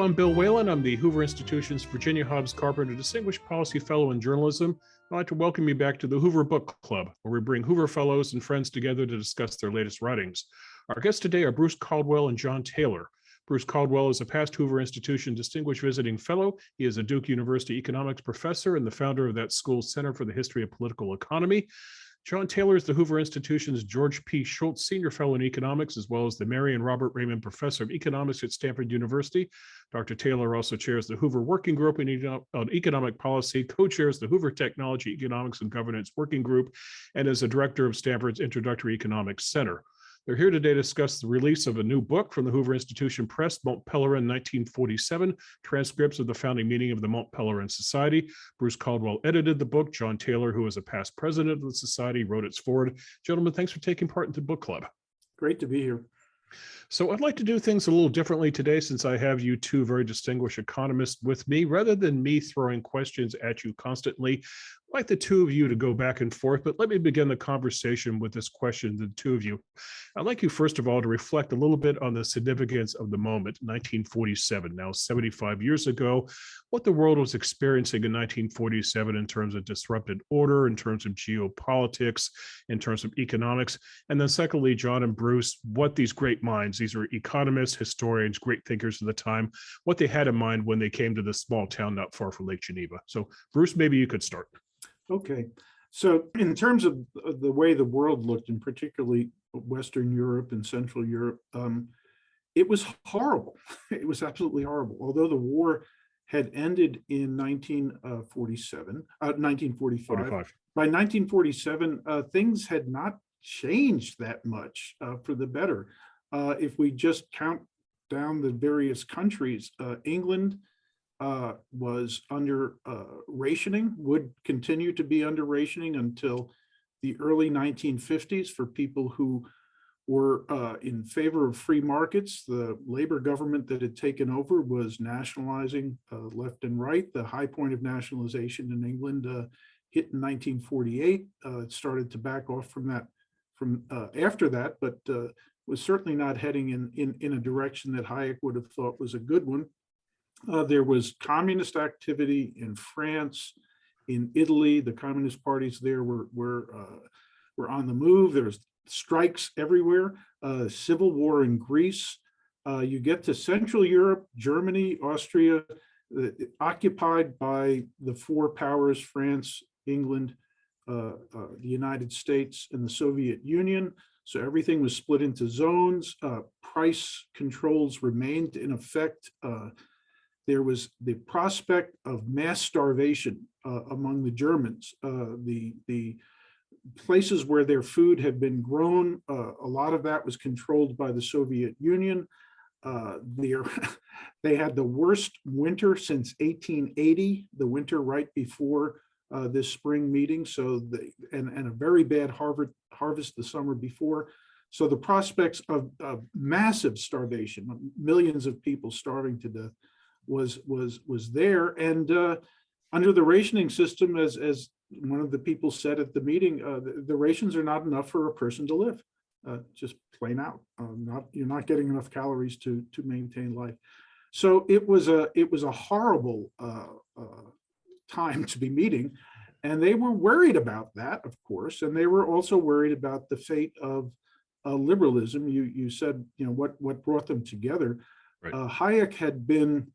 I'm Bill Whalen. I'm the Hoover Institution's Virginia Hobbs Carpenter Distinguished Policy Fellow in Journalism. I'd like to welcome you back to the Hoover Book Club, where we bring Hoover Fellows and friends together to discuss their latest writings. Our guests today are Bruce Caldwell and John Taylor. Bruce Caldwell is a past Hoover Institution Distinguished Visiting Fellow. He is a Duke University economics professor and the founder of that school's Center for the History of Political Economy. John Taylor is the Hoover Institution's George P. Shultz Senior Fellow in Economics, as well as the Mary and Robert Raymond Professor of Economics at Stanford University. Dr. Taylor also chairs the Hoover Working Group on Economic Policy, co-chairs the Hoover Technology, Economics, and Governance Working Group, and is a director of Stanford's Introductory Economics Center. They're here today to discuss the release of a new book from the Hoover Institution Press, Mont Pèlerin 1947, Transcripts of the Founding Meeting of the Mont Pèlerin Society. Bruce Caldwell edited the book. John Taylor, who is a past president of the society, wrote its foreword. Gentlemen, thanks for taking part in the book club. Great to be here. So I'd like to do things a little differently today, since I have you two very distinguished economists with me. Rather than me throwing questions at you constantly, I'd like the two of you to go back and forth, but let me begin the conversation with this question to the two of you. I'd like you, first of all, to reflect a little bit on the significance of the moment, 1947, now 75 years ago, what the world was experiencing in 1947 in terms of disrupted order, in terms of geopolitics, in terms of economics. And then secondly, John and Bruce, what these great minds, these are economists, historians, great thinkers of the time, what they had in mind when they came to this small town not far from Lake Geneva. So Bruce, maybe you could start. Okay, so in terms of the way the world looked, and particularly Western Europe and Central Europe, it was horrible. It was absolutely horrible. Although the war had ended in 1945. By 1947, things had not changed that much for the better. If we just count down the various countries, England was under rationing, would continue to be under rationing until the early 1950s for people who were in favor of free markets. The Labor government that had taken over was nationalizing left and right. The high point of nationalization in England hit in 1948. It started to back off from that after that, but was certainly not heading in a direction that Hayek would have thought was a good one. There was communist activity in France, in Italy. The communist parties there were on the move. There's strikes everywhere. Civil war in Greece. You get to Central Europe, Germany, Austria, occupied by the four powers: France, England, the United States, and the Soviet Union. So everything was split into zones. Price controls remained in effect. There was the prospect of mass starvation among the Germans. The places where their food had been grown, a lot of that was controlled by the Soviet Union. They had the worst winter since 1880, the winter right before this spring meeting. So and a very bad harvest the summer before. So the prospects of massive starvation, millions of people starving to death, was there. And under the rationing system, as one of the people said at the meeting, the rations are not enough for a person to live, just plain out. You're not getting enough calories to maintain life. So it was a horrible time to be meeting, and they were worried about that, of course, and they were also worried about the fate of liberalism. You said, what brought them together. Right. Hayek had been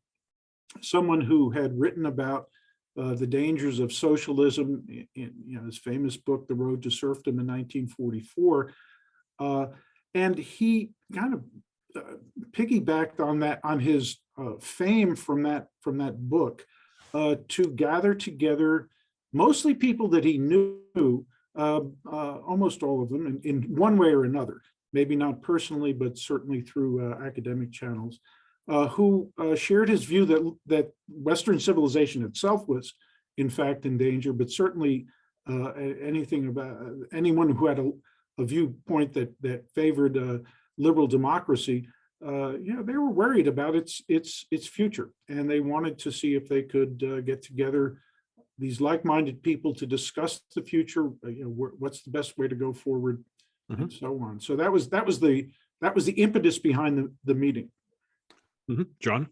someone who had written about the dangers of socialism in his famous book, The Road to Serfdom, in 1944. And he kind of piggybacked on his fame from that book to gather together mostly people that he knew, almost all of them, in one way or another, maybe not personally, but certainly through academic channels, who shared his view that Western civilization itself was, in fact, in danger, but certainly anyone who had a viewpoint that favored liberal democracy, they were worried about its future, and they wanted to see if they could get together these like-minded people to discuss the future. What's the best way to go forward, and so on. So that was the impetus behind the meeting. John?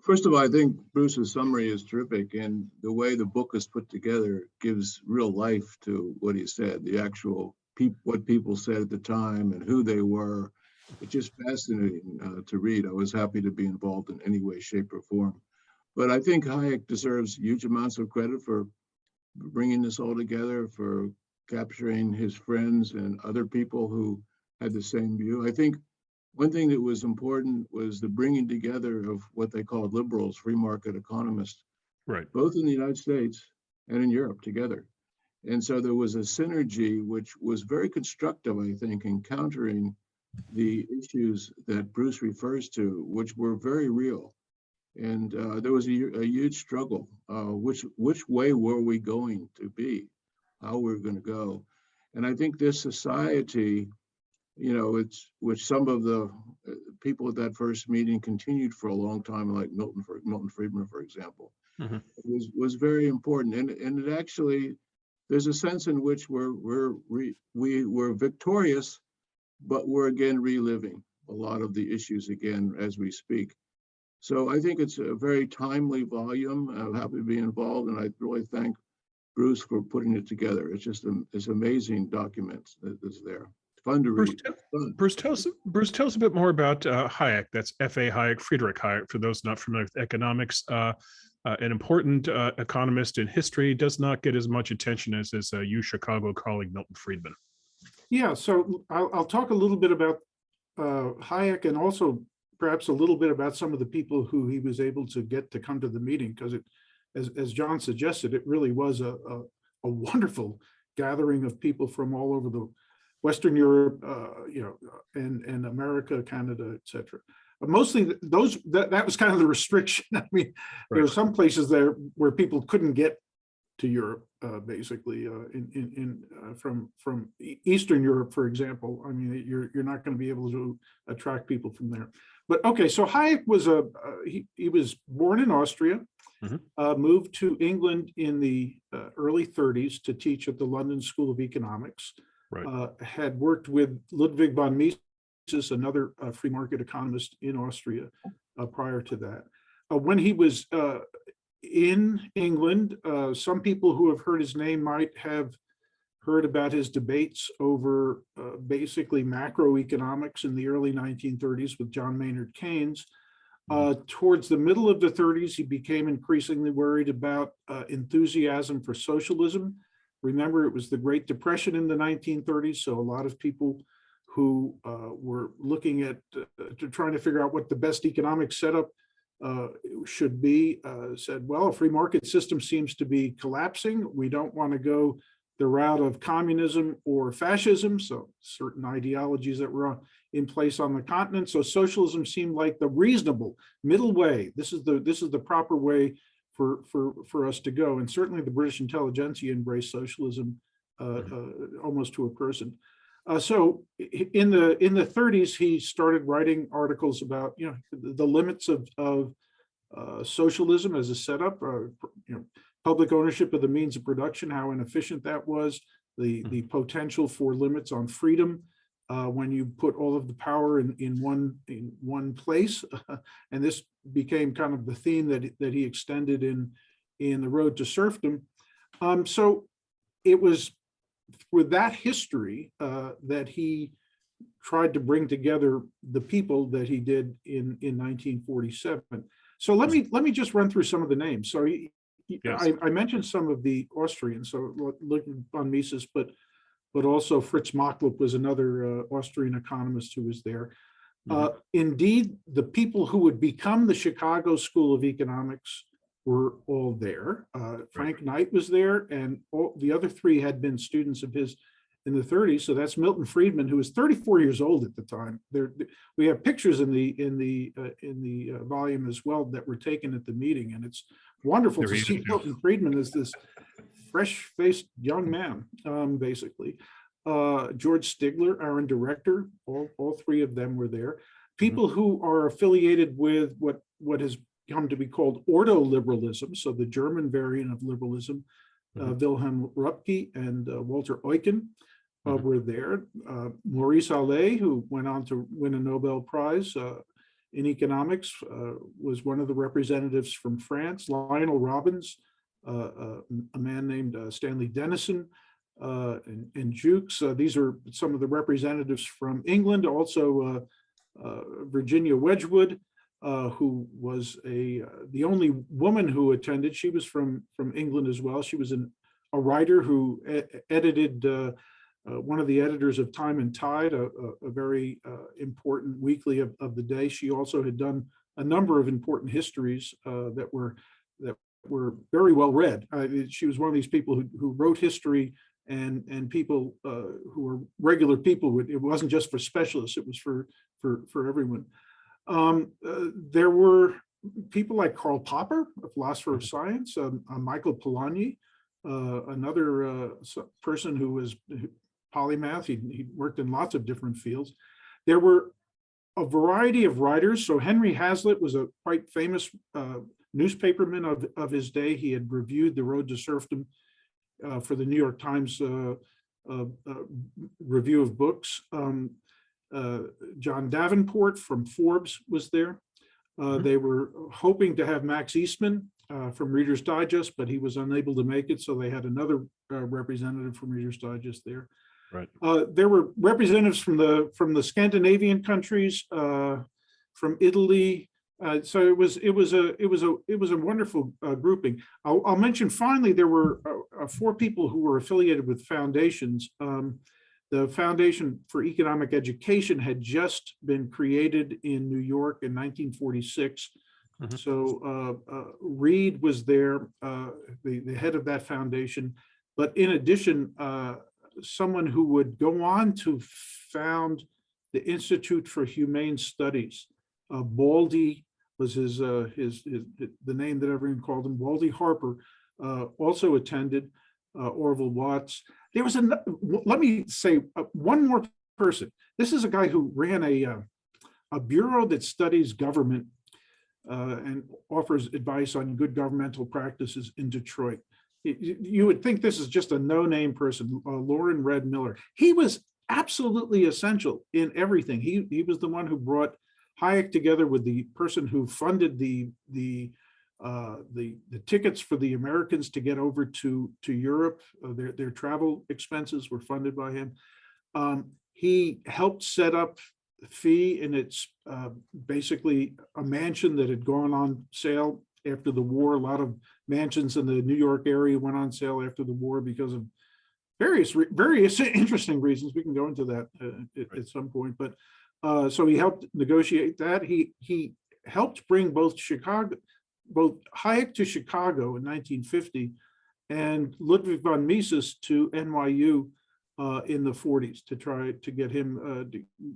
First of all, I think Bruce's summary is terrific, and the way the book is put together gives real life to what he said, the actual what people said at the time and who they were. It's just fascinating to read. I was happy to be involved in any way, shape, or form. But I think Hayek deserves huge amounts of credit for bringing this all together, for capturing his friends and other people who had the same view. I think one thing that was important was the bringing together of what they called liberals, free market economists, Right. both in the United States and in Europe together. And so there was a synergy which was very constructive, I think, in countering the issues that Bruce refers to, which were very real. And there was a huge struggle. Which way were we going to be? How we're going to go? And I think this society, it's which some of the people at that first meeting continued for a long time, like Milton Friedman, for example, was very important. And it actually, there's a sense in which we were victorious, but we're again reliving a lot of the issues again as we speak. So I think it's a very timely volume. I'm happy to be involved, and I really thank Bruce for putting it together. It's just it's amazing documents that is there. It's fun to read. Bruce, tell us a bit more about Hayek. That's F.A. Hayek Friedrich Hayek. For those not familiar with economics, an important economist in history, does not get as much attention as his Chicago colleague Milton Friedman. Yeah, so I'll talk a little bit about Hayek, and also perhaps a little bit about some of the people who he was able to get to come to the meeting, because as John suggested, it really was a wonderful gathering of people from all over the Western Europe, and America, Canada, etc. Mostly that was kind of the restriction. I mean, there were some places there where people couldn't get to Europe, basically, from Eastern Europe, for example. I mean, you're not going to be able to attract people from there. But okay, so Hayek was he was born in Austria, moved to England in the early 30s to teach at the London School of Economics. Right. Had worked with Ludwig von Mises, another free market economist in Austria, prior to that. When he was in England, some people who have heard his name might have heard about his debates over basically macroeconomics in the early 1930s with John Maynard Keynes. Towards the middle of the 30s, he became increasingly worried about enthusiasm for socialism. Remember, it was the Great Depression in the 1930s, so a lot of people who were looking at trying to figure out what the best economic setup should be, said, well, a free market system seems to be collapsing. We don't want to go the route of communism or fascism, so certain ideologies that were in place on the continent. So socialism seemed like the reasonable middle way. This is the proper way for us to go. And certainly the British intelligentsia embraced socialism almost to a person. So in the 30s, he started writing articles about the limits of socialism as a setup, public ownership of the means of production, how inefficient that was, the potential for limits on freedom when you put all of the power in one place, and this became kind of the theme that he extended in The Road to Serfdom. So it was with that history that he tried to bring together the people that he did in 1947. So let me just run through some of the names. So yes. I mentioned some of the Austrians, so Ludwig von Mises, but also Fritz Machlup was another Austrian economist who was there. Indeed, the people who would become the Chicago School of Economics were all there. Frank Knight was there, and all the other three had been students of his in the 30s. So that's Milton Friedman, who was 34 years old at the time. We have pictures in the volume as well that were taken at the meeting, and it's wonderful to see Milton Friedman as this fresh-faced young man, basically. George Stigler, our director, all three of them were there. People who are affiliated with what has come to be called ordo-liberalism, so the German variant of liberalism, Wilhelm Röpke and Walter Eucken were there. Maurice Allais, who went on to win a Nobel Prize in economics was one of the representatives from France. Lionel Robbins, a man named Stanley Denison, and Jukes. These are some of the representatives from England. Also, Virginia Wedgwood, who was the only woman who attended. She was from England as well. She was a writer who edited, one of the editors of Time and Tide, a very important weekly of the day. She also had done a number of important histories that were very well read. She was one of these people who wrote history, and people who were regular people. It wasn't just for specialists; it was for everyone. There were people like Karl Popper, a philosopher of science, Michael Polanyi, another person who was polymath. He worked in lots of different fields. There were a variety of writers. So Henry Hazlitt was a quite famous newspaperman of his day. He had reviewed The Road to Serfdom for the New York Times review of books. John Davenport from Forbes was there. They were hoping to have Max Eastman from Reader's Digest, but he was unable to make it, so they had another representative from Reader's Digest there. Right. There were representatives from the Scandinavian countries, from Italy. So it was a wonderful grouping. I'll mention finally there were 4 people who were affiliated with foundations. The Foundation for Economic Education had just been created in New York in 1946. So Reed was there, the head of that foundation. But in addition, someone who would go on to found the Institute for Humane Studies. Baldy was the name that everyone called him. Baldy Harper also attended. Orville Watts. There was let me say one more person. This is a guy who ran a bureau that studies government and offers advice on good governmental practices in Detroit. You would think this is just a no-name person, Loren Red Miller. He was absolutely essential in everything. He was the one who brought Hayek together with the person who funded the tickets for the Americans to get over to Europe. Their travel expenses were funded by him. He helped set up Fee in its basically a mansion that had gone on sale after the war. A lot of mansions in the New York area went on sale after the war because of various interesting reasons. We can go into that at some point. But so he helped negotiate that. He helped bring both Hayek to Chicago in 1950 and Ludwig von Mises to NYU in the 40s to try to get him,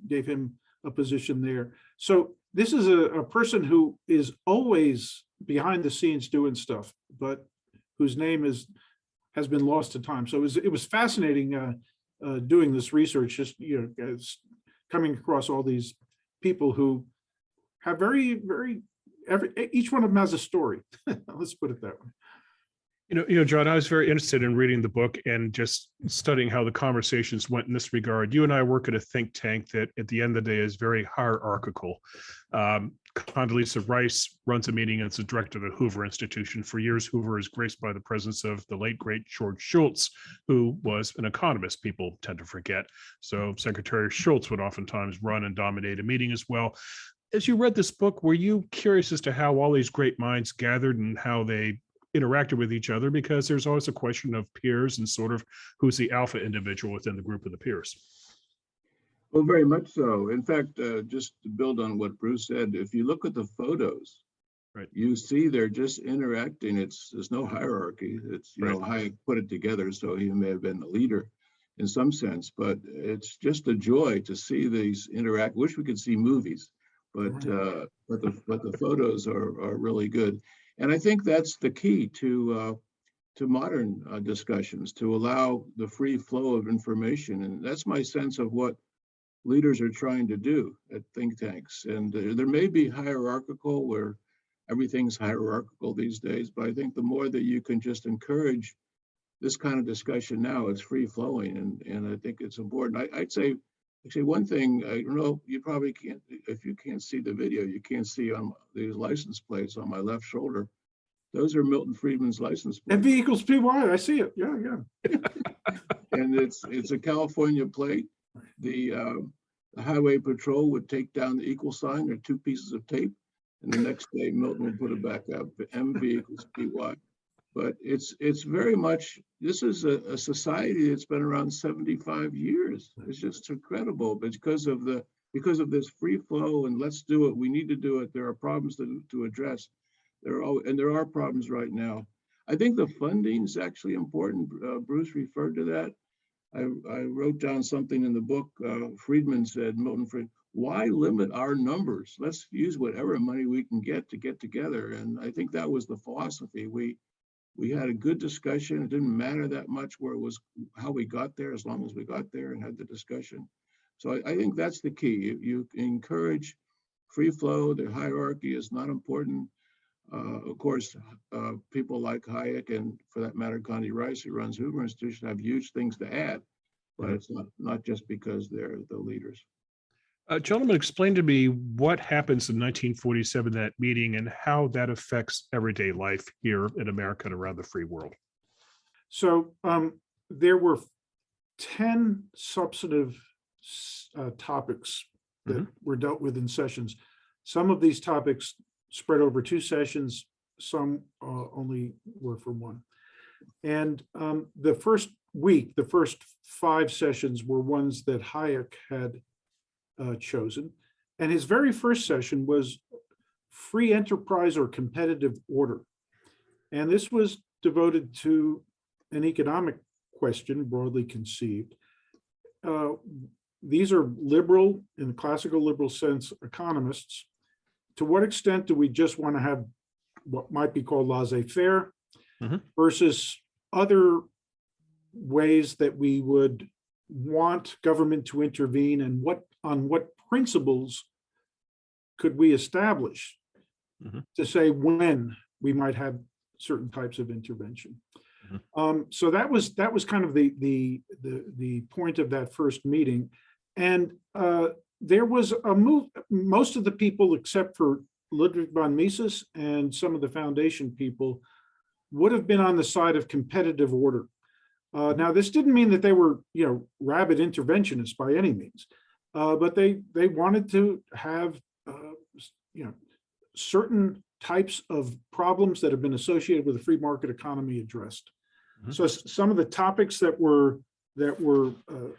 gave him a position there. So this is a person who is always behind the scenes doing stuff, but whose name has been lost to time. So it was fascinating doing this research, just coming across all these people who have each one of them has a story. Let's put it that way. John, I was very interested in reading the book and just studying how the conversations went in this regard. You and I work at a think tank that at the end of the day is very hierarchical. Condoleezza Rice runs a meeting and is the director of the Hoover Institution. For years, Hoover is graced by the presence of the late, great George Shultz, who was an economist. People tend to forget. So Secretary Shultz would oftentimes run and dominate a meeting as well. As you read this book, were you curious as to how all these great minds gathered and how they interacted with each other? Because there's always a question of peers and sort of who's the alpha individual within the group of the peers. Well, very much so. In fact, just to build on what Bruce said, if you look at the photos, right, you see they're just interacting. There's no hierarchy. It's, right, Hayek put it together, so he may have been the leader in some sense, but it's just a joy to see these interact. Wish we could see movies, but the photos are really good. And I think that's the key to modern discussions, to allow the free flow of information. And that's my sense of what leaders are trying to do at think tanks. And there may be hierarchical, where everything's hierarchical these days, but I think the more that you can just encourage this kind of discussion now, it's free flowing. And I think it's important. I'd say Actually, one thing, I don't know, you probably can't, if you can't see the video, you can't see on these license plates on my left shoulder. Those are Milton Friedman's license plates. MV equals PY, I see it, yeah. And it's a California plate. The highway patrol would take down the equal sign or 2 pieces of tape, and the next day Milton would put it back up, MV equals PY. But it's very much, this is a society that's been around 75 years. It's just incredible. But because of this free flow and let's do it, we need to do it. There are problems to address. There are problems right now. I think the funding is actually important. Bruce referred to that. I wrote down something in the book. Friedman said, Milton Friedman, why limit our numbers? Let's use whatever money we can get together. And I think that was the philosophy. We had a good discussion. It didn't matter that much where it was, how we got there, as long as we got there and had the discussion. So I think that's the key. You encourage free flow. The hierarchy is not important. Of course, people like Hayek and, for that matter, Condi Rice, who runs Hoover Institution, have huge things to add, but it's not just because they're the leaders. Gentlemen, explain to me what happens in 1947, that meeting, and how that affects everyday life here in America and around the free world. So there were 10 substantive topics that were dealt with in sessions. Some of these topics spread over 2 sessions, some only were for 1. And the first week, the first 5 sessions were ones that Hayek had chosen. And his very first session was free enterprise or competitive order. And this was devoted to an economic question, broadly conceived. These are liberal, in the classical liberal sense, economists. To what extent do we just want to have what might be called laissez-faire versus other ways that we would want government to intervene, and on what principles could we establish to say when we might have certain types of intervention. So that was kind of the point of that first meeting. And there was a move. Most of the people, except for Ludwig von Mises and some of the foundation people, would have been on the side of competitive order. Now, this didn't mean that they were, rabid interventionists by any means, but they wanted to have, certain types of problems that have been associated with a free market economy addressed. So some of the topics that were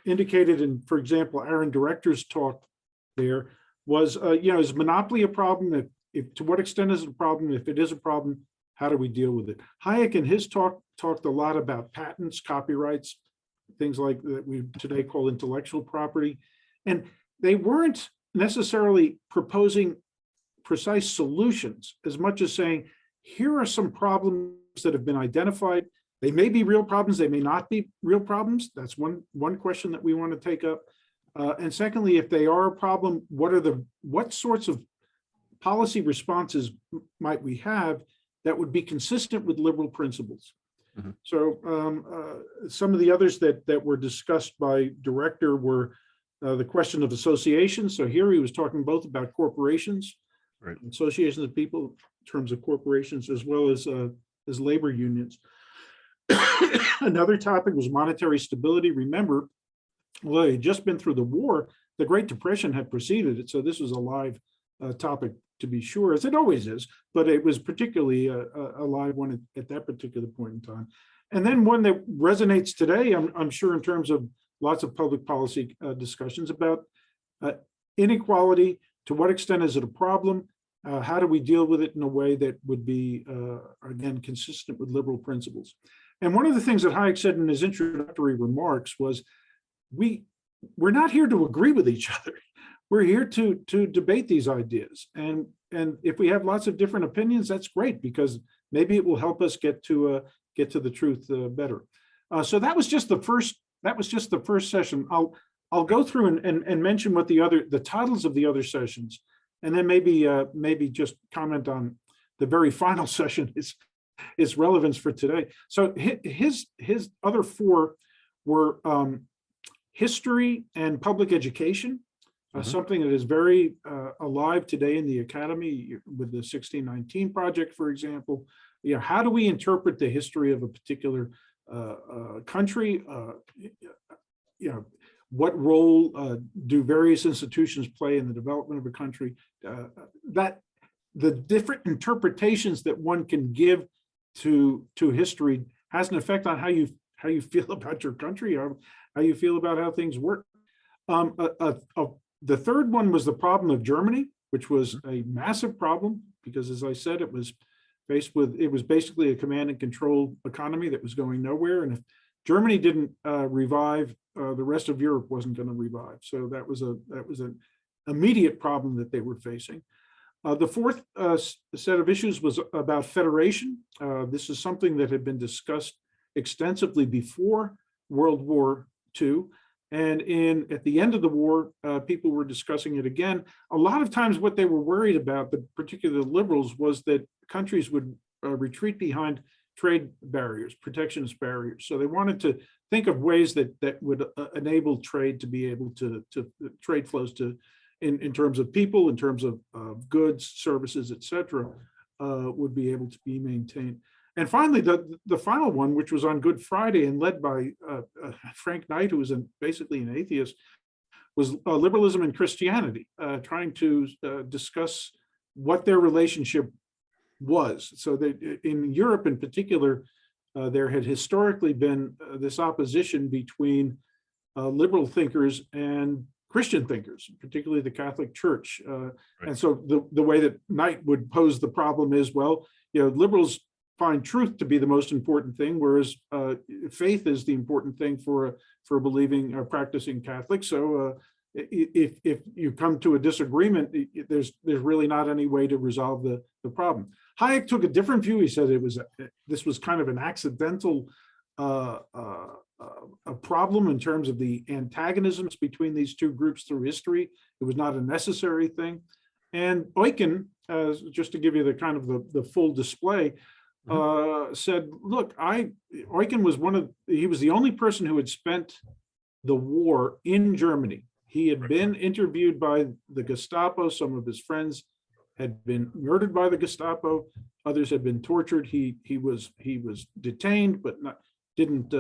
indicated in, for example, Aaron Director's talk there was, is monopoly a problem? If to what extent is it a problem? If it is a problem, how do we deal with it? Hayek in his talk talked a lot about patents, copyrights, things like that we today call intellectual property. And they weren't necessarily proposing precise solutions as much as saying, here are some problems that have been identified. They may be real problems, they may not be real problems. That's one question that we want to take up. And secondly, if they are a problem, what sorts of policy responses might we have that would be consistent with liberal principles? So some of the others that were discussed by Director were the question of associations. So here he was talking both about corporations, associations of people in terms of corporations, as well as labor unions. Another topic was monetary stability. Remember, well, it had just been through the war. The Great Depression had preceded it. So this was a live topic, to be sure, as it always is, but it was particularly a live one at that particular point in time. And then one that resonates today, I'm sure, in terms of lots of public policy discussions about inequality. To what extent is it a problem? How do we deal with it in a way that would be, again, consistent with liberal principles? And one of the things that Hayek said in his introductory remarks was, we're not here to agree with each other. We're here to debate these ideas. And if we have lots of different opinions, that's great, because maybe it will help us get to the truth better. So that was just the first session. I'll go through and mention what the titles of the other sessions, and then maybe just comment on the very final session, its relevance for today. So his other 4 were history and public education, something that is very alive today in the academy with the 1619 project, for example. You know, how do we interpret the history of a particular country? You know, what role do various institutions play in the development of a country? That the different interpretations that one can give to history has an effect on how you feel about your country, or how you feel about how things work. The third one was the problem of Germany, which was a massive problem because, as I said, it was basically a command and control economy that was going nowhere. And if Germany didn't revive, the rest of Europe wasn't going to revive. So that was an immediate problem that they were facing. The fourth set of issues was about federation. This is something that had been discussed extensively before World War II. And at the end of the war, people were discussing it again. A lot of times what they were worried about, particularly the liberals, was that countries would retreat behind trade barriers, protectionist barriers. So they wanted to think of ways that would enable trade to be able to trade flows to, in terms of people, in terms of goods, services, et cetera, would be able to be maintained. And finally, the final one, which was on Good Friday and led by Frank Knight, who was basically an atheist, was liberalism and Christianity, trying to discuss what their relationship was. So that in Europe in particular, there had historically been this opposition between liberal thinkers and Christian thinkers, particularly the Catholic Church. Right. And so the way that Knight would pose the problem is, well, you know, liberals find truth to be the most important thing, whereas faith is the important thing for believing or practicing Catholic. So if you come to a disagreement, there's really not any way to resolve the problem. Hayek took a different view. He said this was kind of an accidental a problem in terms of the antagonisms between these two groups through history. It was not a necessary thing. And Eucken, just to give you the kind of the full display, said, look, Eucken was he was the only person who had spent the war in Germany. He had been interviewed by the Gestapo. Some of his friends had been murdered by the Gestapo. Others had been tortured. He was detained, but didn't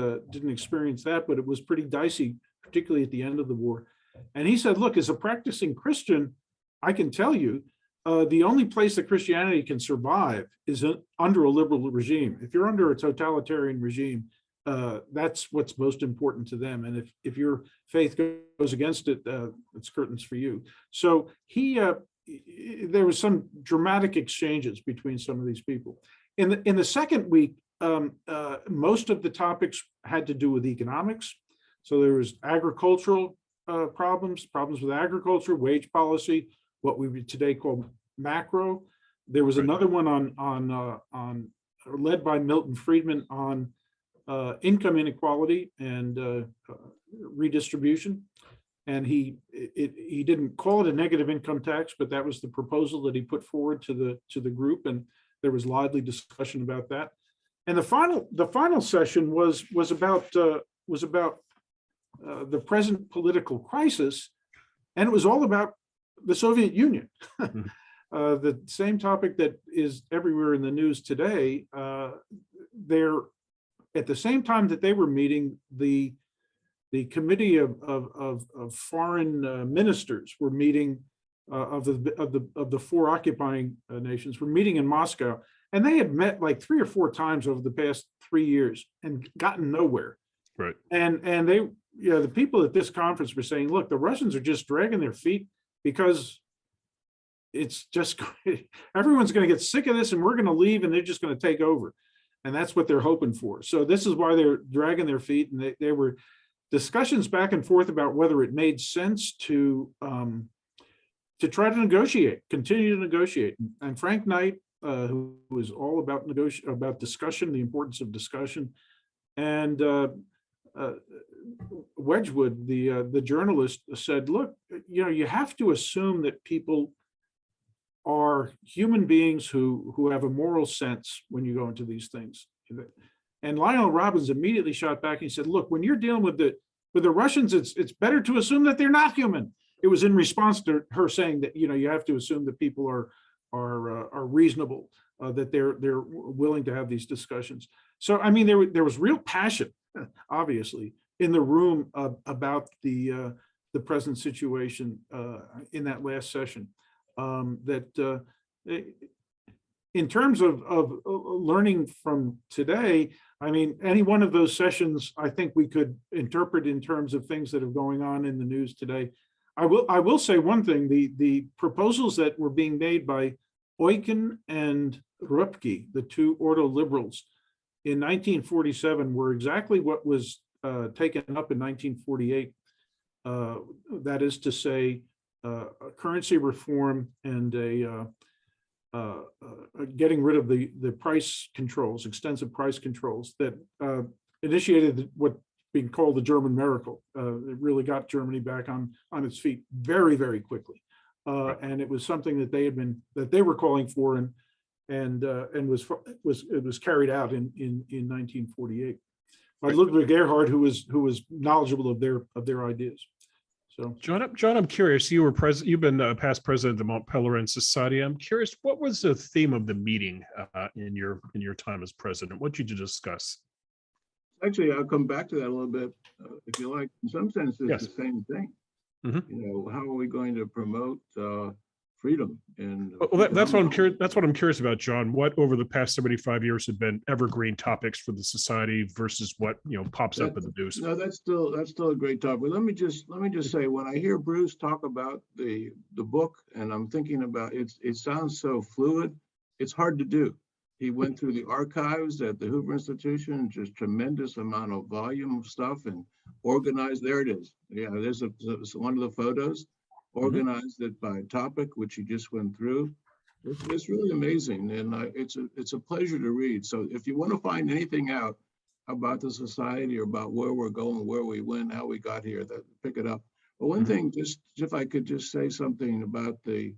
experience that, but it was pretty dicey, particularly at the end of the war. And he said, look, as a practicing Christian, I can tell you, the only place that Christianity can survive is under a liberal regime. If you're under a totalitarian regime, that's what's most important to them. And if your faith goes against it, it's curtains for you. So there was some dramatic exchanges between some of these people. In the second week, most of the topics had to do with economics. So there was agricultural problems with agriculture, wage policy, what we would today call macro. There was another one on led by Milton Friedman on income inequality and redistribution. And he didn't call it a negative income tax, but that was the proposal that he put forward to the group, and there was lively discussion about that. And the final session was about the present political crisis, and it was all about the Soviet Union. The same topic that is everywhere in the news today. At the same time that they were meeting, the committee of foreign ministers were meeting, of the four occupying nations were meeting in Moscow, and they had met like 3 or 4 times over the past 3 years and gotten nowhere. Right. And they, you know, the people at this conference were saying, look, the Russians are just dragging their feet because it's just everyone's going to get sick of this, and we're going to leave, and they're just going to take over, and that's what they're hoping for. So this is why they're dragging their feet, and there were discussions back and forth about whether it made sense to try to negotiate, continue to negotiate. And Frank Knight, who was all about discussion, the importance of discussion, and Wedgwood, the journalist, said, look, you know, you have to assume that people are human beings who have a moral sense when you go into these things. And Lionel Robbins immediately shot back and he said, look, when you're dealing with with the Russians, it's better to assume that they're not human. It was in response to her saying that, you have to assume that people are reasonable, that they're willing to have these discussions. So, I mean, there was real passion, obviously, in the room about the present situation in that last session. In terms of learning from today, I mean, any one of those sessions, I think we could interpret in terms of things that are going on in the news today. I will say one thing: the proposals that were being made by Eucken and Röpke, the two ordo liberals, in 1947 were exactly what was taken up in 1948. That is to say, a currency reform and getting rid of the price controls, extensive price controls that initiated what being called the German miracle. It really got Germany back on its feet very, very quickly, and it was something that they were calling for, and was carried out in 1948 by Ludwig Erhard, who was knowledgeable of their ideas. So, John, I'm curious. You've been past president of the Mont Pèlerin Society. I'm curious, what was the theme of the meeting in your time as president? What did you discuss? Actually, I'll come back to that a little bit, if you like. In some sense, it's the same thing. Mm-hmm. How are we going to promote freedom? And that's what I'm curious. That's what I'm curious about, John. What over the past 75 years have been evergreen topics for the society versus what pops up in the news? No, that's still a great topic. But let me just say, when I hear Bruce talk about the book, and I'm thinking about it sounds so fluid. It's hard to do. He went through the archives at the Hoover Institution, just tremendous amount of volume of stuff, and organized. There it is. Yeah, there's one of the photos. Organized it by topic, which he just went through. It's really amazing, and it's a pleasure to read. So if you want to find anything out about the society or about where we're going, where we went, how we got here, pick it up. But one thing, just if I could just say something about the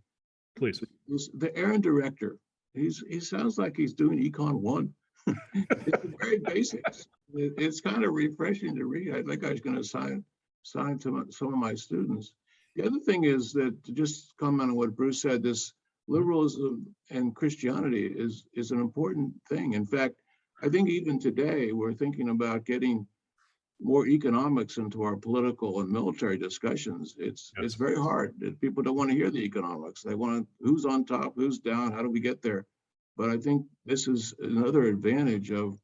Aaron director. He sounds like he's doing Econ 1. It's very basics. It's kind of refreshing to read. I think I was going to assign to some of my students. The other thing is that, to just comment on what Bruce said, this liberalism and Christianity is an important thing. In fact, I think even today we're thinking about getting more economics into our political and military discussions. It's very hard. People don't want to hear the economics. They want who's on top, who's down, how do we get there? But I think this is another advantage of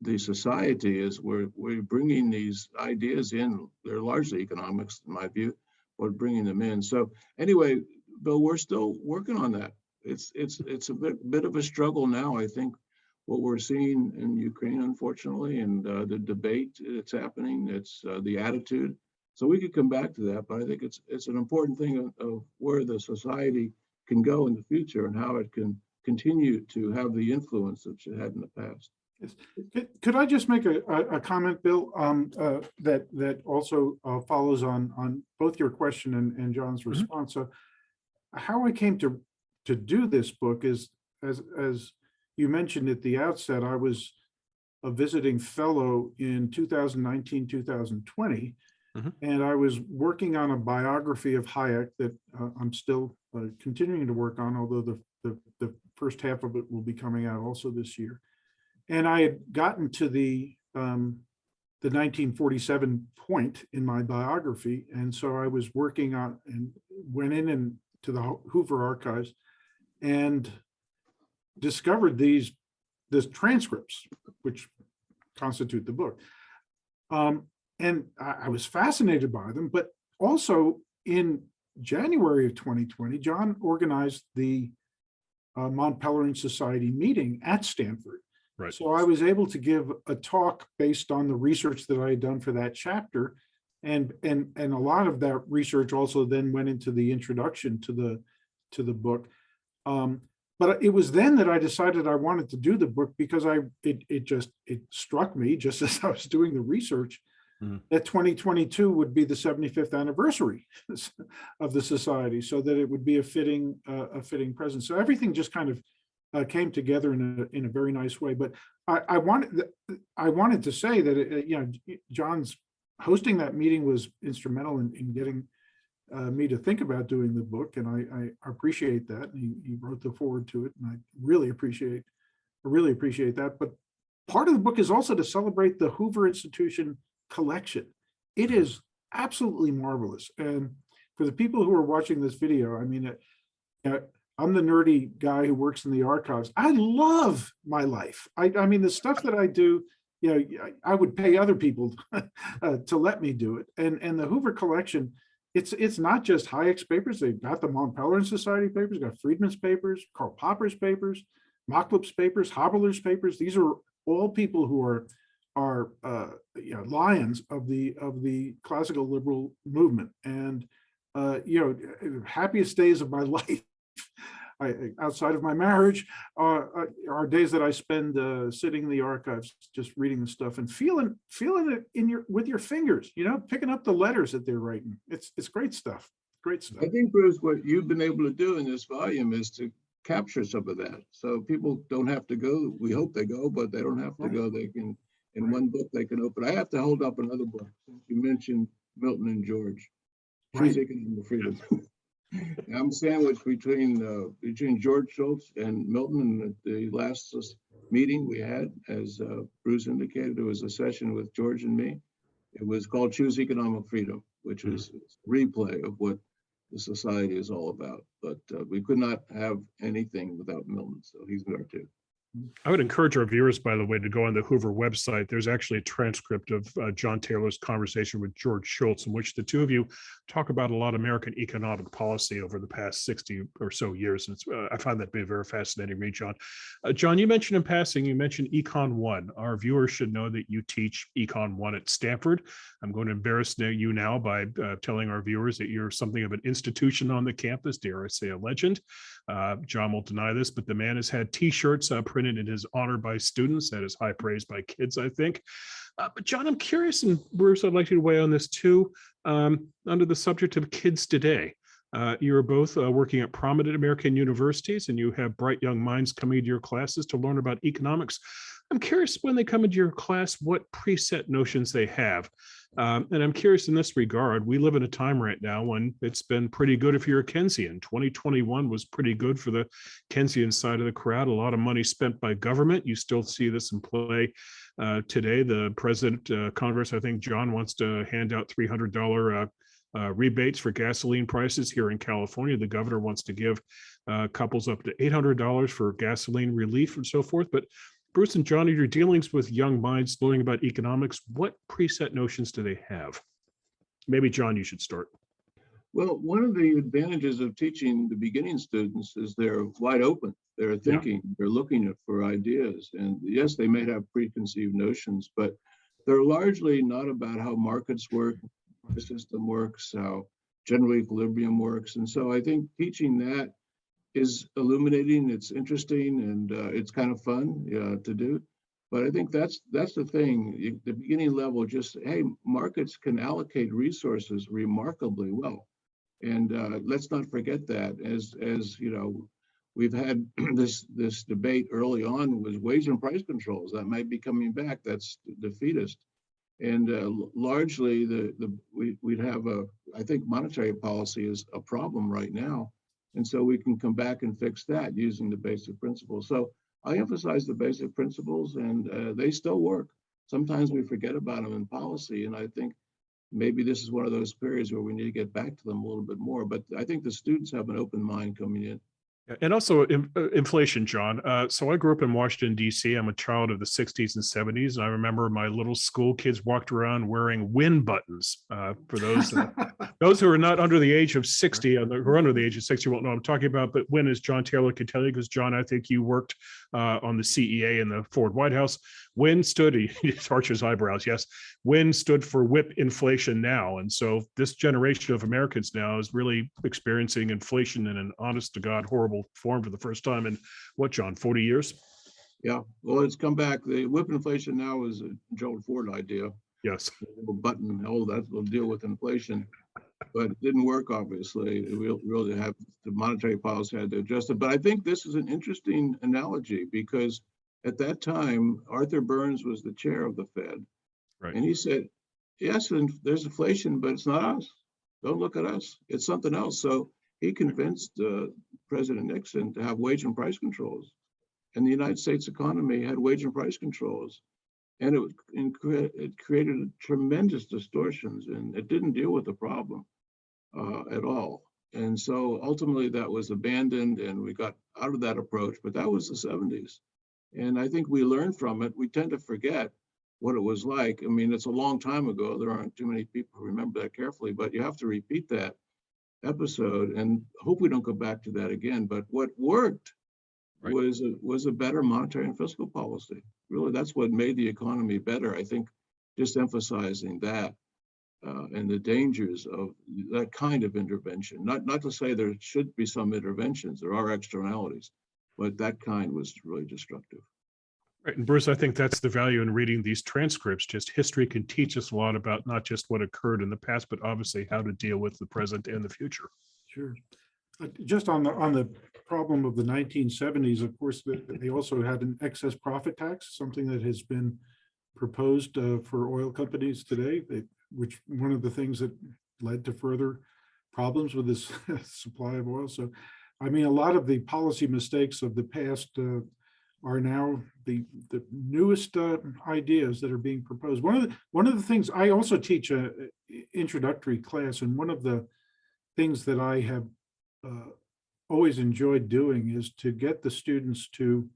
the society, is we're bringing these ideas in. They're largely economics, in my view, but bringing them in. So anyway, Bill, we're still working on that. It's a bit of a struggle now, I think. What we're seeing in Ukraine, unfortunately, and the debate that's happening, it's the attitude. So we could come back to that, but I think it's an important thing of where the society can go in the future and how it can continue to have the influence that it had in the past. Yes. Could I just make a comment, Bill, that also follows on both your question and John's response? So how I came to do this book is, as you mentioned at the outset, I was a visiting fellow in 2019, 2020, and I was working on a biography of Hayek that I'm still continuing to work on, although the first half of it will be coming out also this year. And I had gotten to the 1947 point in my biography, and so I was working on and went in to the Hoover Archives and discovered these transcripts, which constitute the book. And I was fascinated by them, but also in January of 2020, John organized the Mont Pèlerin Society meeting at Stanford. Right. So I was able to give a talk based on the research that I had done for that chapter. And a lot of that research also then went into the introduction to the book. But it was then that I decided I wanted to do the book, because it struck me, just as I was doing the research, that 2022 would be the 75th anniversary of the society, so that it would be a fitting present. So everything just kind of came together in a very nice way. But I wanted to say that John's hosting that meeting was instrumental in getting me to think about doing the book, and I appreciate that. He wrote the foreword to it, and I really appreciate that. But part of the book is also to celebrate the Hoover Institution collection. It is absolutely marvelous. And for the people who are watching this video, I mean, I'm the nerdy guy who works in the archives. I love my life. I mean, the stuff that I do, I would pay other people to let me do it. And the Hoover collection, it's not just Hayek's papers. They've got the Mont Pèlerin Society papers, got Friedman's papers, Karl Popper's papers, Machlupp's papers, Haberler's papers. These are all people who are lions of the classical liberal movement. And happiest days of my life, outside of my marriage, are days that I spend sitting in the archives, just reading the stuff and feeling it with your fingers, picking up the letters that they're writing. It's great stuff. Great stuff. I think, Bruce, what you've been able to do in this volume is to capture some of that. So people don't have to go. We hope they go, but they don't have to go. They can, in one book, they can open. I have to hold up another book. You mentioned Milton and George. Choose Economic Freedom. I'm sandwiched between George Shultz and Milton. At the last meeting we had, as Bruce indicated, it was a session with George and me. It was called Choose Economic Freedom, which is a replay of what the society is all about. But we could not have anything without Milton, so he's there too. I would encourage our viewers, by the way, to go on the Hoover website. There's actually a transcript of John Taylor's conversation with George Shultz, in which the two of you talk about a lot of American economic policy over the past 60 or so years. And I find that to be a very fascinating read, John. John, you mentioned in passing, you mentioned Econ 1. Our viewers should know that you teach Econ 1 at Stanford. I'm going to embarrass you now by telling our viewers that you're something of an institution on the campus, dare I say a legend. John will deny this, but the man has had T-shirts printed in his honor by students. That is high praise by kids, I think. But John, I'm curious, and Bruce, I'd like you to weigh on this too, under the subject of kids today. You are both working at prominent American universities, and you have bright young minds coming to your classes to learn about economics. I'm curious, when they come into your class, what preset notions they have. And I'm curious in this regard, we live in a time right now when it's been pretty good if you're a Keynesian. 2021 was pretty good for the Keynesian side of the crowd. A lot of money spent by government. You still see this in play today. The president, Congress, I think John wants to hand out $300 rebates for gasoline prices here in California. The governor wants to give couples up to $800 for gasoline relief and so forth. But Bruce and John, in your dealings with young minds learning about economics, what preset notions do they have? Maybe, John, you should start. Well, one of the advantages of teaching the beginning students is they're wide open. They're thinking, they're looking for ideas. And yes, they may have preconceived notions, but they're largely not about how markets work, the system works, how general equilibrium works. And so I think teaching that is illuminating, it's interesting, and it's kind of fun to do. But I think that's the thing. The beginning level, just, hey, markets can allocate resources remarkably well. And let's not forget that. As you know, we've had this debate early on was wage and price controls. That might be coming back. That's defeatist. And largely, we'd have I think monetary policy is a problem right now. And so we can come back and fix that using the basic principles. So I emphasize the basic principles, and they still work. Sometimes we forget about them in policy, and I think maybe this is one of those periods where we need to get back to them a little bit more. But I think the students have an open mind coming in. And also inflation, John. So I grew up in Washington, D.C. I'm a child of the 60s and 70s. And I remember my little school kids walked around wearing Win buttons. For those who are not under the age of 60, who are under the age of 60 won't know what I'm talking about. But Win, as John Taylor could tell you, because John, I think you worked on the CEA in the Ford White House. Win stood, he arches eyebrows, yes. Win stood for whip inflation now. And so this generation of Americans now is really experiencing inflation in an honest to God horrible form for the first time in what, John, 40 years? Yeah, well, it's come back. The whip inflation now is a Gerald Ford idea. Yes. A button, that will deal with inflation. But it didn't work, obviously. We really have the monetary policy had to adjust it. But I think this is an interesting analogy because at that time, Arthur Burns was the chair of the Fed. Right. And he said, yes, and there's inflation, but it's not us. Don't look at us. It's something else. So he convinced President Nixon to have wage and price controls. And the United States economy had wage and price controls. And it created tremendous distortions, and it didn't deal with the problem at all. And so ultimately that was abandoned, and we got out of that approach, but that was the 70s. And I think we learned from it. We tend to forget what it was like. I mean, it's a long time ago. There aren't too many people who remember that carefully, but you have to repeat that episode and hope we don't go back to that again. But what worked was a better monetary and fiscal policy. Really, that's what made the economy better. I think just emphasizing that and the dangers of that kind of intervention. Not to say there should be some interventions, there are externalities, but that kind was really destructive. Right. And Bruce, I think that's the value in reading these transcripts. Just history can teach us a lot about not just what occurred in the past, but obviously how to deal with the present and the future. Sure. Just on the problem of the 1970s, of course, they also had an excess profit tax, something that has been proposed for oil companies today, which one of the things that led to further problems with this supply of oil. So, I mean, a lot of the policy mistakes of the past are now the newest ideas that are being proposed. One of the things, I also teach a introductory class, and one of the things that I have always enjoyed doing is to get the students to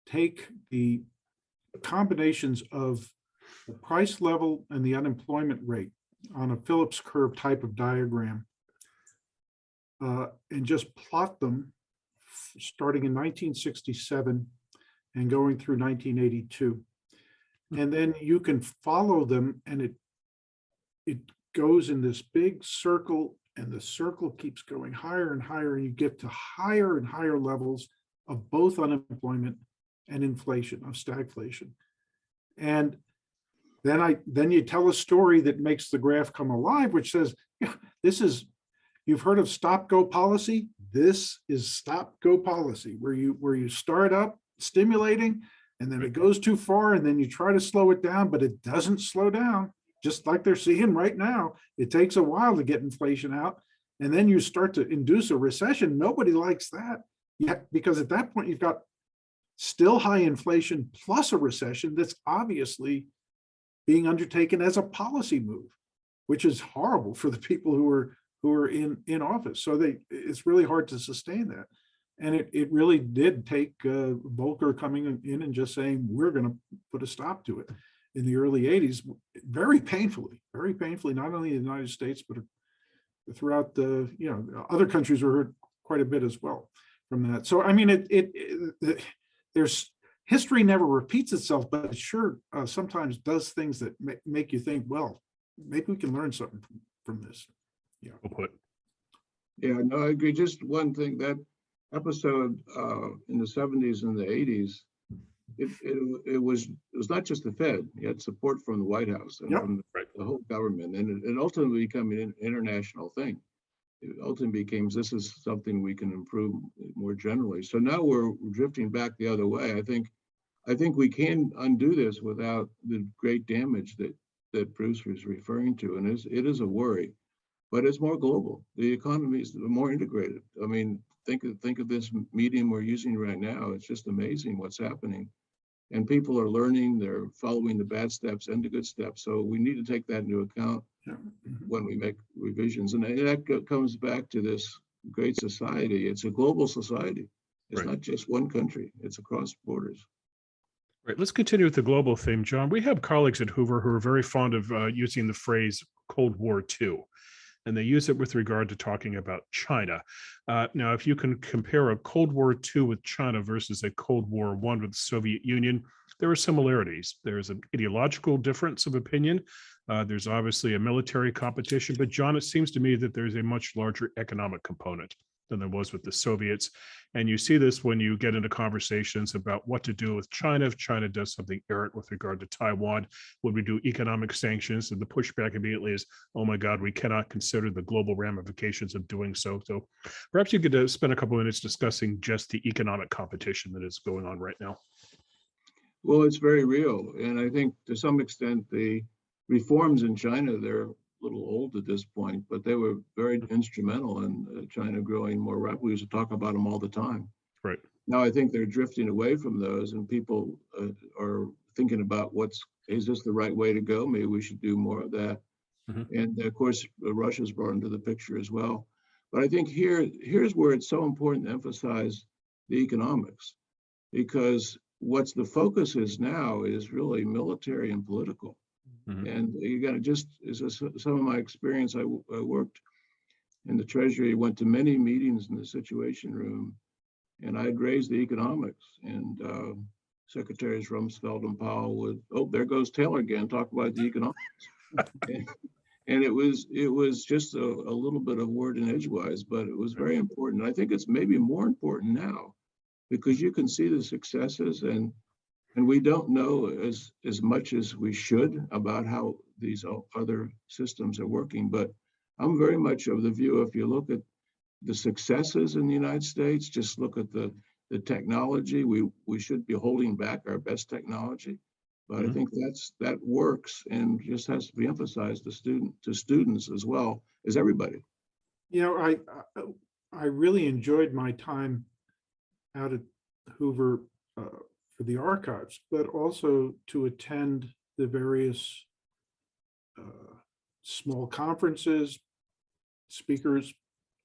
take the combinations of the price level and the unemployment rate on a Phillips curve type of diagram and just plot them starting in 1967 and going through 1982. And then you can follow them, and it goes in this big circle, and the circle keeps going higher and higher, and you get to higher and higher levels of both unemployment and inflation, of stagflation. And then you tell a story that makes the graph come alive, which says, yeah, you've heard of stop-go policy? This is stop-go policy, where you start up stimulating, and then it goes too far, and then you try to slow it down, but it doesn't slow down. Just like they're seeing right now, it takes a while to get inflation out, and then you start to induce a recession. Nobody likes that, because at that point you've got still high inflation plus a recession that's obviously being undertaken as a policy move, which is horrible for the people who are in office. So it's really hard to sustain that. And it really did take Volcker coming in and just saying, we're going to put a stop to it in the early 80s, very painfully, not only in the United States, but throughout other countries were hurt quite a bit as well from that. So, I mean, there's history never repeats itself, but it sure sometimes does things that make you think, well, maybe we can learn something from this. Yeah. Well put. Yeah, no, I agree. Just one thing, that episode in the 70s and the 80s, it was not just the Fed. You had support from the White House and from the whole government, and it ultimately became an international thing. It ultimately became, this is something we can improve more generally. So now we're drifting back the other way. I think we can undo this without the great damage that Bruce was referring to, and it is a worry, but it's more global. The economy is more integrated. I mean, think of this medium we're using right now. It's just amazing what's happening. And people are learning, they're following the bad steps and the good steps. So we need to take that into account when we make revisions. And that comes back to this great society. It's a global society. It's not just one country, it's across borders. Right. Let's continue with the global theme, John. We have colleagues at Hoover who are very fond of using the phrase Cold War II. And they use it with regard to talking about China. Now, if you can compare a Cold War II with China versus a Cold War I with the Soviet Union, there are similarities. There's an ideological difference of opinion. There's obviously a military competition, but John, it seems to me that there's a much larger economic component than there was with the Soviets. And you see this when you get into conversations about what to do with China. If China does something errant with regard to Taiwan, would we do economic sanctions? And the pushback immediately is, oh my God, we cannot consider the global ramifications of doing so. So perhaps you could spend a couple of minutes discussing just the economic competition that is going on right now. Well, it's very real. And I think to some extent, the reforms in China, they're a little old at this point, but they were very instrumental in China growing more rapidly. We used to talk about them all the time. Right. Now I think they're drifting away from those, and people are thinking about is this the right way to go? Maybe we should do more of that. And of course, Russia's brought into the picture as well. But I think here's where it's so important to emphasize the economics, because what's the focus is now is really military and political. And you got to just, some of my experience, I worked in the Treasury, went to many meetings in the Situation Room, and I'd raise the economics, and Secretaries Rumsfeld and Powell would, oh, there goes Taylor again, talk about the economics. And it was just a little bit of word and edgewise, but it was very important. I think it's maybe more important now, because you can see the successes, and we don't know as much as we should about how these other systems are working. But I'm very much of the view, if you look at the successes in the United States, just look at the technology, we should be holding back our best technology. But I think that works, and just has to be emphasized to students as well as everybody. You know, I really enjoyed my time out at Hoover for the archives, but also to attend the various small conferences, speakers,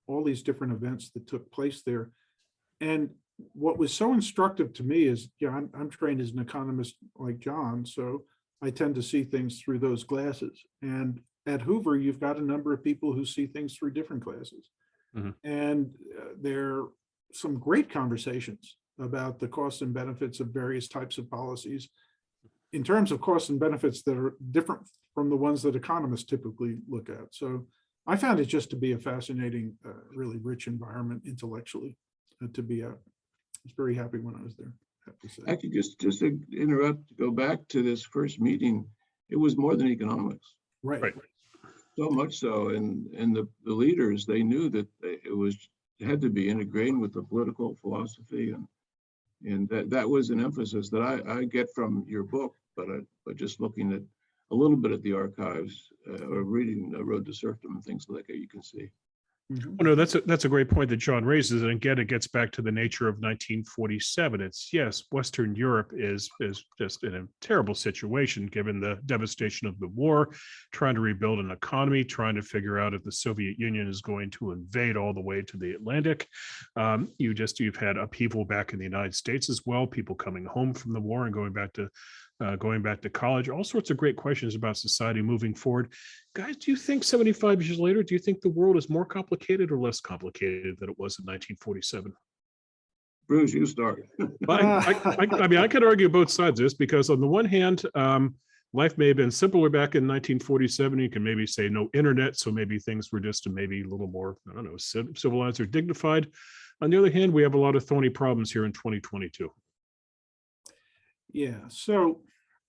all these different events that took place there. And what was so instructive to me is, yeah, I'm trained as an economist like John, so I tend to see things through those glasses. And at Hoover, you've got a number of people who see things through different glasses. And there are some great conversations about the costs and benefits of various types of policies in terms of costs and benefits that are different from the ones that economists typically look at. So I found it just to be a fascinating, really rich environment intellectually to be at. I was very happy when I was there, I have to say. I could just to interrupt, go back to this first meeting. It was more than economics. Right. So much so, and the leaders, they knew that it had to be integrated with the political philosophy, and that was an emphasis that I get from your book, but just looking at a little bit at the archives or reading Road to Serfdom and things like that, you can see. Oh, no, that's a great point that John raises, and again, it gets back to the nature of 1947. It's, yes, Western Europe is just in a terrible situation given the devastation of the war, trying to rebuild an economy, trying to figure out if the Soviet Union is going to invade all the way to the Atlantic. You've had upheaval back in the United States as well, people coming home from the war and going back to college, all sorts of great questions about society moving forward. Guys, do you think 75 years later, do you think the world is more complicated or less complicated than it was in 1947? Bruce, you start. I mean, I could argue both sides of this, because on the one hand, life may have been simpler back in 1947. You can maybe say no internet, so maybe things were just maybe a little more, I don't know, civilized or dignified. On the other hand, we have a lot of thorny problems here in 2022. Yeah, so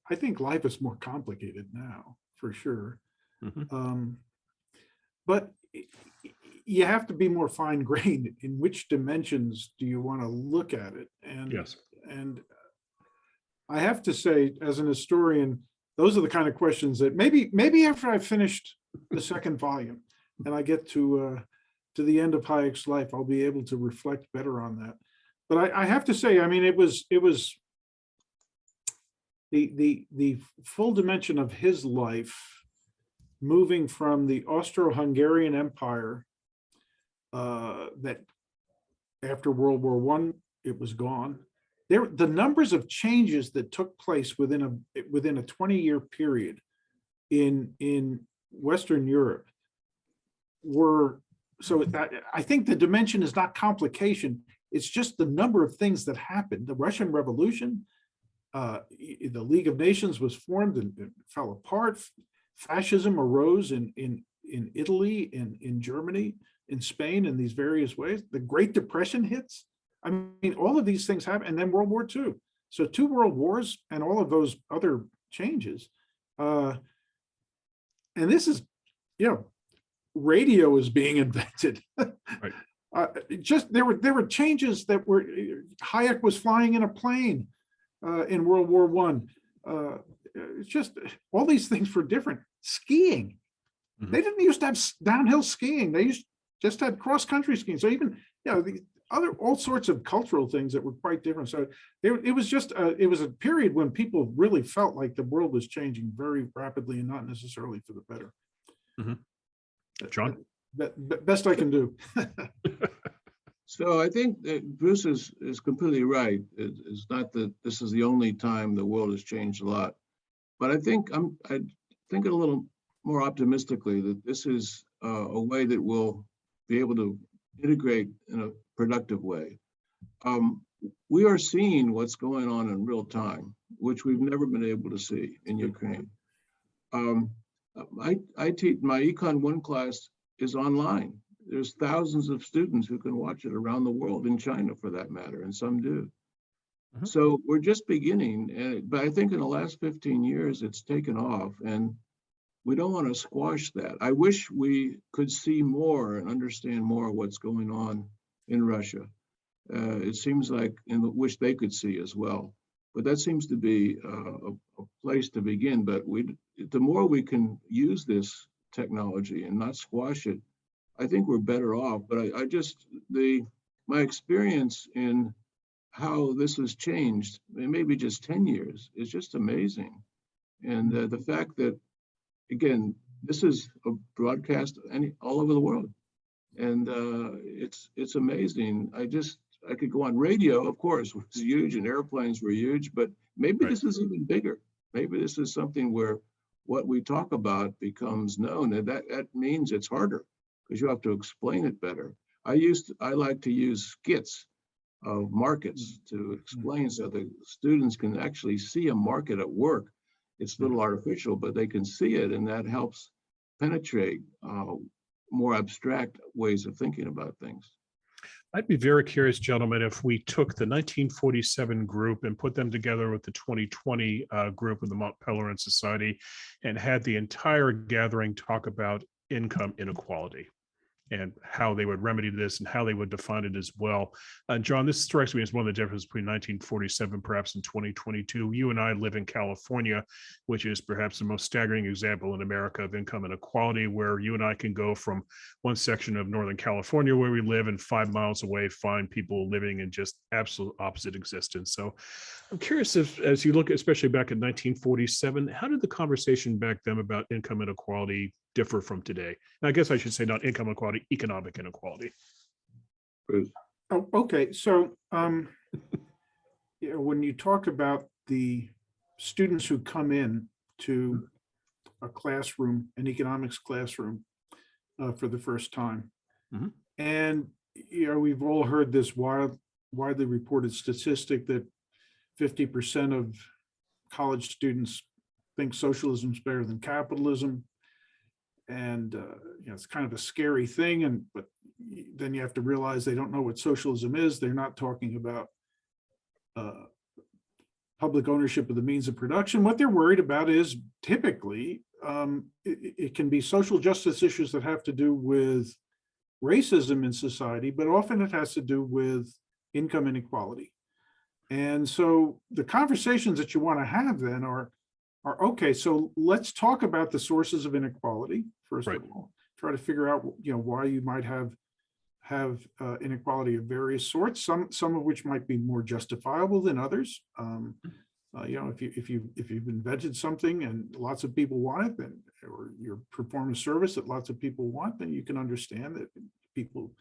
I think life is more complicated now, for sure. But you have to be more fine-grained in which dimensions do you want to look at it. And yes, and I have to say, as an historian, those are the kind of questions that maybe after I've finished the second volume and I get to the end of Hayek's life, I'll be able to reflect better on that. But I have to say, I mean, it was the full dimension of his life, moving from the Austro-Hungarian Empire, that after World War I, it was gone. The numbers of changes that took place within a 20-year period in Western Europe were, so I think the dimension is not complication, it's just the number of things that happened. The Russian Revolution, the League of Nations was formed and it fell apart. Fascism arose in Italy, in Germany, in Spain, in these various ways. The Great Depression hits. I mean, all of these things happen, and then World War II. So 2 world wars and all of those other changes. And this is, radio is being invented. Right. Just there were changes that were, Hayek was flying in a plane in World War I. it's just all these things were different. Skiing. Mhm. They didn't used to have downhill skiing. They just had cross-country skiing. So even, the all sorts of cultural things that were quite different. So it was just it was a period when people really felt like the world was changing very rapidly and not necessarily for the better. Mhm. John? Best I can do. So I think that Bruce is completely right. It's not that this is the only time the world has changed a lot, but I think I think a little more optimistically that this is a way that we'll be able to integrate in a productive way. We are seeing what's going on in real time, which we've never been able to see in Ukraine. I teach my Econ 1 class is online. There's thousands of students who can watch it around the world, in China for that matter, and some do. Mhm. So we're just beginning, but I think in the last 15 years, it's taken off, and we don't want to squash that. I wish we could see more and understand more what's going on in Russia. It seems like, and wish they could see as well. But that seems to be a place to begin. But the more we can use this technology and not squash it, I think we're better off. But my experience in how this has changed, maybe just 10 years, is just amazing. And the fact that, again, this is a broadcast all over the world, and it's amazing. I could go on. Radio, of course, was huge, and airplanes were huge, but maybe this is even bigger. Maybe this is something where what we talk about becomes known, and that means it's harder because you have to explain it better. I like to use skits of markets to explain so the students can actually see a market at work. It's a little artificial, but they can see it, and that helps penetrate more abstract ways of thinking about things. I'd be very curious, gentlemen, if we took the 1947 group and put them together with the 2020 group of the Mont Pèlerin Society and had the entire gathering talk about income inequality and how they would remedy this and how they would define it as well. John, this strikes me as one of the differences between 1947 perhaps and 2022. You and I live in California, which is perhaps the most staggering example in America of income inequality, where you and I can go from one section of Northern California where we live and 5 miles away find people living in just absolute opposite existence. So I'm curious if, as you look, especially back in 1947, how did the conversation back then about income inequality differ from today? And I guess I should say not income inequality, economic inequality. Bruce. Oh, okay. So when you talk about the students who come in to a classroom, an economics classroom, for the first time, Mhm. and we've all heard this widely reported statistic that 50% of college students think socialism is better than capitalism. And it's kind of a scary thing, but then you have to realize they don't know what socialism is. They're not talking about public ownership of the means of production. What they're worried about is typically it can be social justice issues that have to do with racism in society, but often it has to do with income inequality. And so the conversations that you want to have then are okay, so let's talk about the sources of inequality first of all. Try to figure out why you might have inequality of various sorts. Some of which might be more justifiable than others. If you've invented something and lots of people want it, then or you perform a service that lots of people want, then you can understand that people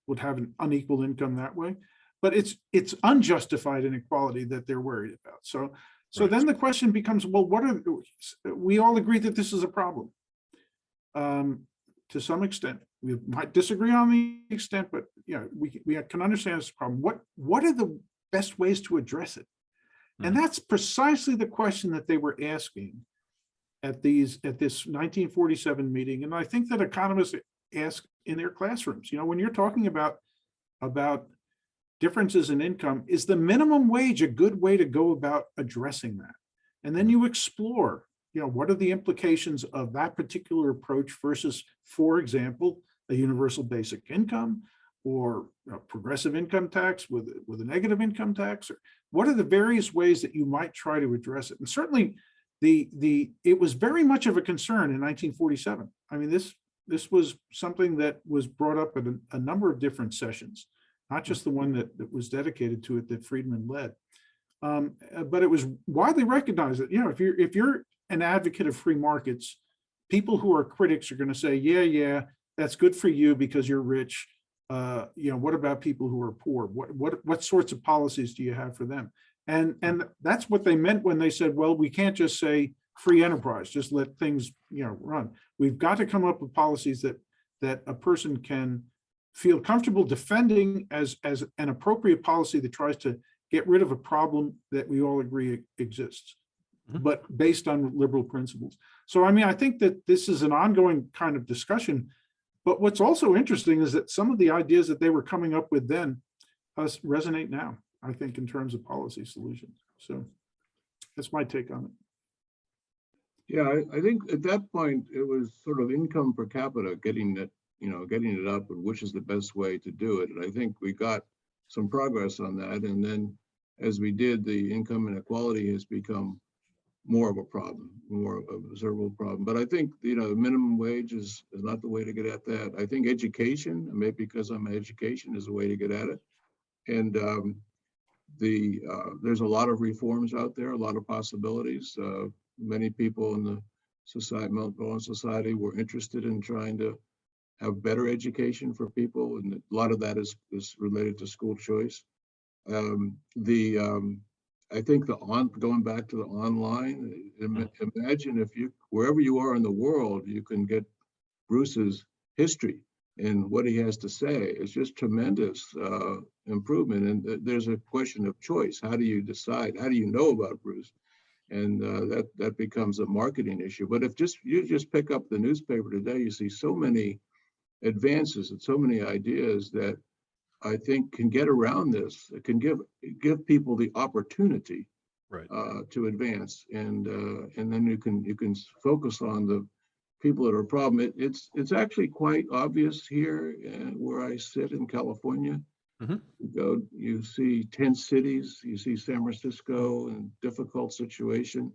would have an unequal income that way. But it's unjustified inequality that they're worried about. So then the question becomes, well, we all agree that this is a problem. To some extent, we might disagree on the extent, but we can understand this problem. What are the best ways to address it? And that's precisely the question that they were asking at this 1947 meeting. And I think that economists ask in their classrooms, when you're talking about differences in income, is the minimum wage a good way to go about addressing that? And then you explore, what are the implications of that particular approach versus, for example, a universal basic income or a progressive income tax with a negative income tax? Or what are the various ways that you might try to address it? And certainly it was very much of a concern in 1947. I mean, this was something that was brought up at a number of different sessions, not just the one that was dedicated to it that Friedman led. But it was widely recognized that, if you're an advocate of free markets, people who are critics are going to say, yeah, that's good for you because you're rich. What about people who are poor? What sorts of policies do you have for them? And that's what they meant when they said, well, we can't just say free enterprise, just let things, run. We've got to come up with policies that a person can feel comfortable defending as an appropriate policy that tries to get rid of a problem that we all agree exists, but based on liberal principles. So, I mean, I think that this is an ongoing kind of discussion, but what's also interesting is that some of the ideas that they were coming up with then resonate now, I think, in terms of policy solutions. So that's my take on it. Yeah, I think at that point, it was sort of income per capita, getting it up and which is the best way to do it. And I think we got some progress on that. And then as we did, the income inequality has become more of a problem, more of an observable problem. But I think, minimum wage is not the way to get at that. I think education, maybe because I'm an education, is a way to get at it. And there's a lot of reforms out there, a lot of possibilities. Many people in the Mont Pèlerin Society were interested in trying to have better education for people, and a lot of that is related to school choice. I think going back to the online, imagine if wherever you are in the world, you can get Bruce's history and what he has to say. It's just tremendous improvement. And there's a question of choice. How do you decide? How do you know about Bruce? And that becomes a marketing issue. But if you just pick up the newspaper today, you see so many advances and so many ideas that I think can get around this. It can give people the opportunity to advance, and then you can focus on the people that are a problem. It's actually quite obvious here where I sit in California. You see 10 cities, you see San Francisco in difficult situation.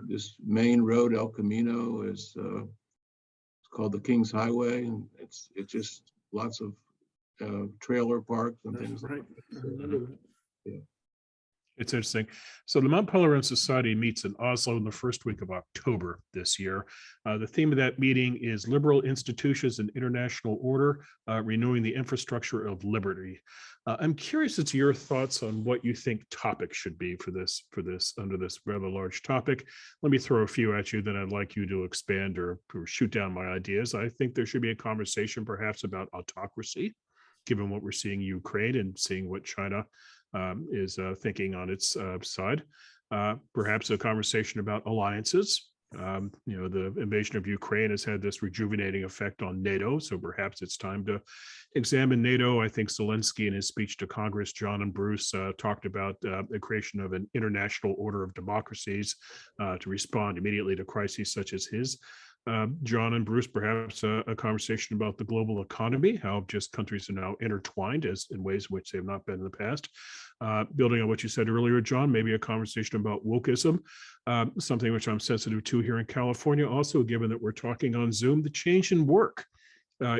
This main road, El Camino, is it's called the King's Highway, and it's just lots of trailer parks and things like that. Yeah. It's interesting. So the Mont Pèlerin Society meets in Oslo in the first week of October this year. The theme of that meeting is Liberal Institutions and International Order, Renewing the Infrastructure of Liberty. I'm curious as to your thoughts on what you think topics should be for this under this rather large topic. Let me throw a few at you, then I'd like you to expand or shoot down my ideas. I think there should be a conversation perhaps about autocracy, given what we're seeing in Ukraine and seeing what China is thinking on its side. Perhaps a conversation about alliances. The invasion of Ukraine has had this rejuvenating effect on NATO, so perhaps it's time to examine NATO. I think Zelensky in his speech to Congress, John and Bruce, talked about the creation of an international order of democracies to respond immediately to crises such as his. John and Bruce, perhaps a conversation about the global economy, how just countries are now intertwined as in ways in which they have not been in the past. Building on what you said earlier, John, maybe a conversation about wokeism, something which I'm sensitive to here in California. Also, given that we're talking on Zoom, the change in work.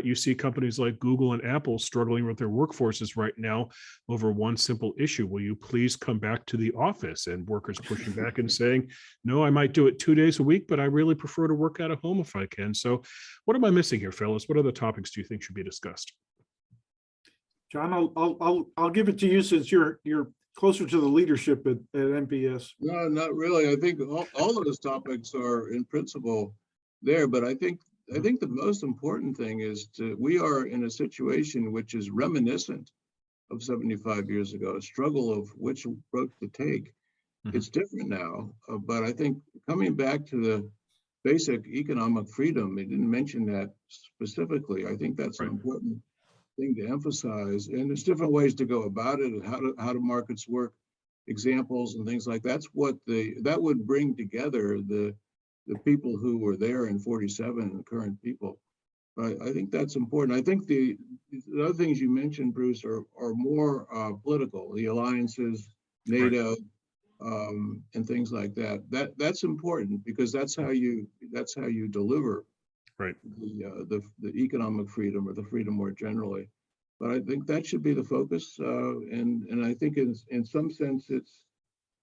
You see companies like Google and Apple struggling with their workforces right now over one simple issue. Will you please come back to the office? And workers pushing back and saying, no, I might do it 2 days a week, but I really prefer to work out of home if I can. So what am I missing here, fellas? What other topics do you think should be discussed? John, I'll give it to you since you're closer to the leadership at MPS. No, not really. I think all of those topics are in principle there, but I think the most important thing is we are in a situation which is reminiscent of 75 years ago, a struggle of which approach to take. It's different now, but I think coming back to the basic economic freedom, they didn't mention that specifically. I think that's an important thing to emphasize. And there's different ways to go about it, and how do markets work, examples and things like that would bring together the people who were there in 47 and the current people. But I think that's important. I think the other things you mentioned, Bruce, are more political. The alliances, NATO, and things like that. That's important because that's how you deliver Right. the economic freedom or the freedom more generally. But I think that should be the focus, and I think in some sense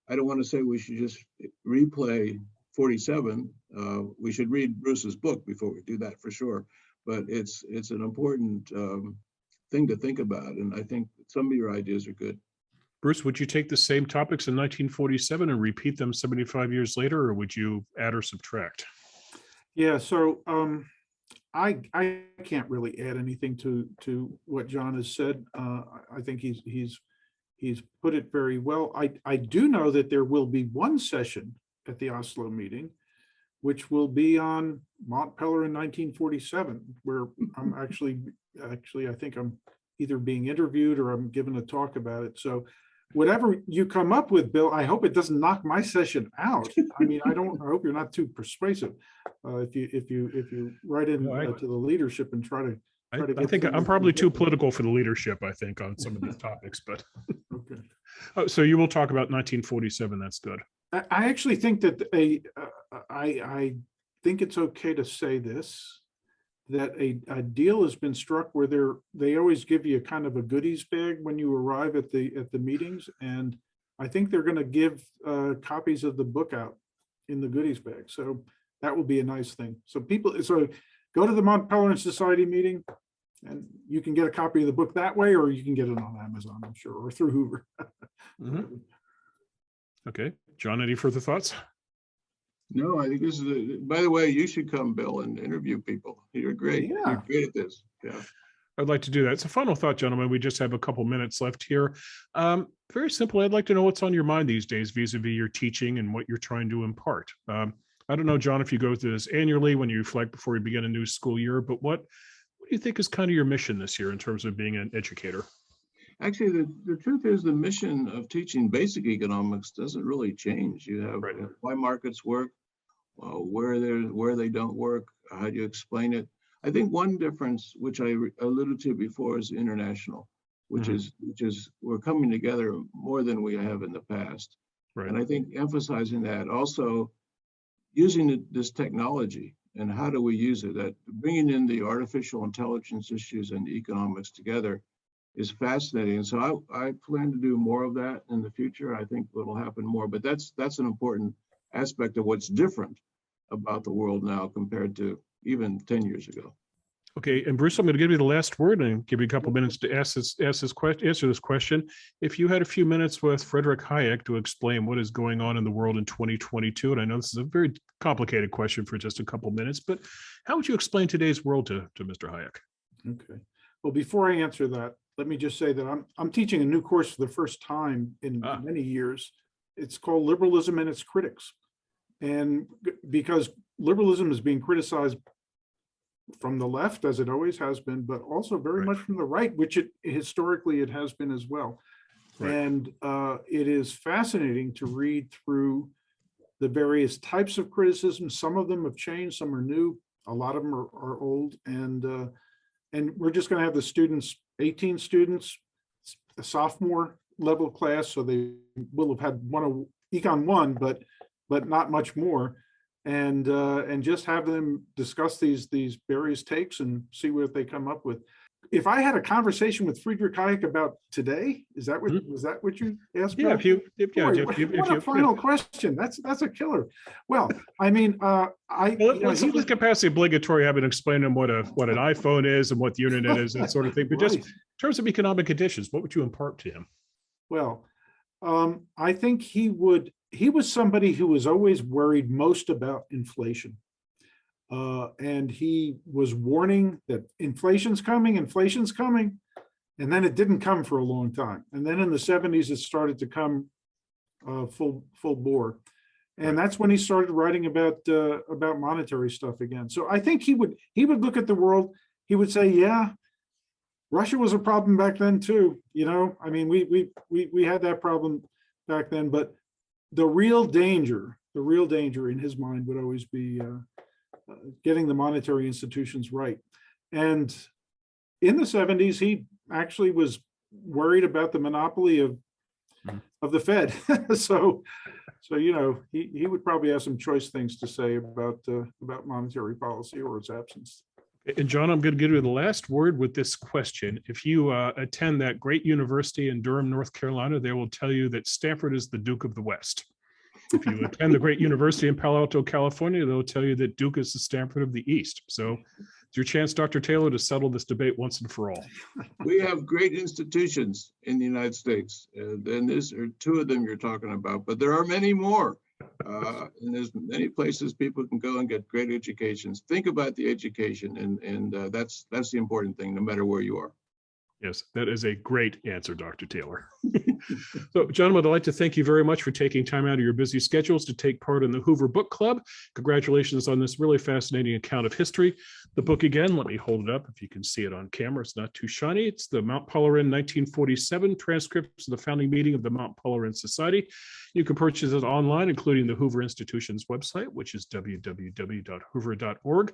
I don't want to say we should just replay 47. We should read Bruce's book before we do that for sure. But it's an important thing to think about, and I think some of your ideas are good. Bruce, would you take the same topics in 1947 and repeat them 75 years later, or would you add or subtract? Yeah, so I can't really add anything to what John has said. I think he's put it very well. I do know that there will be one session at the Oslo meeting, which will be on Mont Pèlerin 1947, where I'm actually I think I'm either being interviewed or I'm given a talk about it. So whatever you come up with, Bill, I hope it doesn't knock my session out. I mean, I hope you're not too persuasive. If you write in to the leadership and try to. I think I'm probably too political for the leadership, I think, on some of these topics, but. Okay. Oh, so you will talk about 1947. That's good. I actually think that I think it's okay to say this, that a deal has been struck where they always give you a kind of a goodies bag when you arrive at the meetings, and I think they're going to give copies of the book out in the goodies bag. So that will be a nice thing. So go to the Mont Pèlerin Society meeting, and you can get a copy of the book that way, or you can get it on Amazon, I'm sure, or through Hoover. Mm-hmm. Okay, John, any further thoughts? No, I think this is by the way, you should come, Bill, and interview people. You're great. Yeah. You're great at this. Yeah. I'd like to do that. It's a final thought, gentlemen. We just have a couple minutes left here. Very simple. I'd like to know what's on your mind these days vis-a-vis your teaching and what you're trying to impart. I don't know, John, if you go through this annually when you reflect before you begin a new school year, but what do you think is kind of your mission this year in terms of being an educator? Actually, the truth is the mission of teaching basic economics doesn't really change. You have why markets work, where they don't work, how do you explain it? I think one difference, which I alluded to before, is international, which is we're coming together more than we have in the past. Right. And I think emphasizing that, also using this technology and how do we use it, that bringing in the artificial intelligence issues and the economics together is fascinating. And so I plan to do more of that in the future. I think it'll happen more, but that's an important aspect of what's different about the world now compared to even 10 years ago. Okay, and Bruce, I'm going to give you the last word and give you a couple minutes to answer this question. If you had a few minutes with Friedrich Hayek to explain what is going on in the world in 2022, and I know this is a very complicated question for just a couple minutes, but how would you explain today's world to Mr. Hayek? Okay. Well, before I answer that, let me just say that I'm teaching a new course for the first time in many years. It's called Liberalism and Its Critics. And because liberalism is being criticized from the left, as it always has been, but also very much from the right, which historically it has been as well. Right. And it is fascinating to read through the various types of criticism. Some of them have changed, some are new, a lot of them are old. And we're just going to have the students, 18 students, a sophomore level class, so they will have had Econ 1, but not much more, and just have them discuss these various takes and see what they come up with. If I had a conversation with Friedrich Hayek about today, was that what you asked? Yeah, what a final question. That's a killer. Well, I mean, let's get past the obligatory having to explain to him what an iPhone is and what the internet is, that sort of thing. But just in terms of economic conditions, what would you impart to him? Well, I think he was somebody who was always worried most about inflation. And he was warning that inflation's coming. And then it didn't come for a long time. And then in the 70s, it started to come full bore. And that's when he started writing about monetary stuff again. So I think he would look at the world, he would say, yeah, Russia was a problem back then too. You know, I mean, we had that problem back then, but the real danger in his mind would always be getting the monetary institutions right. And in the 70s, he actually was worried about the monopoly of of the Fed. So you know, he would probably have some choice things to say about monetary policy or its absence. And John, I'm going to give you the last word with this question. If you attend that great university in Durham, North Carolina, they will tell you that Stanford is the Duke of the West. If you attend the great university in Palo Alto, California, they'll tell you that Duke is the Stanford of the East. So it's your chance, Dr. Taylor, to settle this debate once and for all. We have great institutions in the United States, and these are two of them you're talking about, but there are many more. And there's many places people can go and get great educations. Think about the education, and that's the important thing, no matter where you are. Yes, that is a great answer, Dr. Taylor. So, gentlemen, I'd like to thank you very much for taking time out of your busy schedules to take part in the Hoover Book Club. Congratulations on this really fascinating account of history. The book, again, let me hold it up if you can see it on camera. It's not too shiny. It's the Mont Pèlerin 1947 Transcripts of the Founding Meeting of the Mont Pèlerin Society. You can purchase it online, including the Hoover Institution's website, which is www.hoover.org.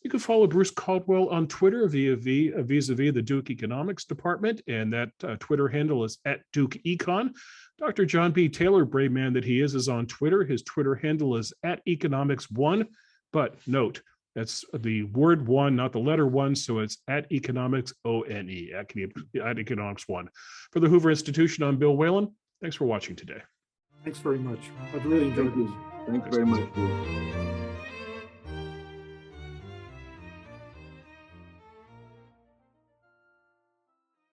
You can follow Bruce Caldwell on Twitter vis-a-vis the Duke Economics Department, and that Twitter handle is @DukeEcon. Dr. John B. Taylor, brave man that he is on Twitter. His Twitter handle is @Economics1, but note, that's the word one, not the letter one, so it's @Economics1, @Economics1. For the Hoover Institution, I'm Bill Whalen. Thanks for watching today. Thanks very much. I've really enjoyed this. Thanks very much.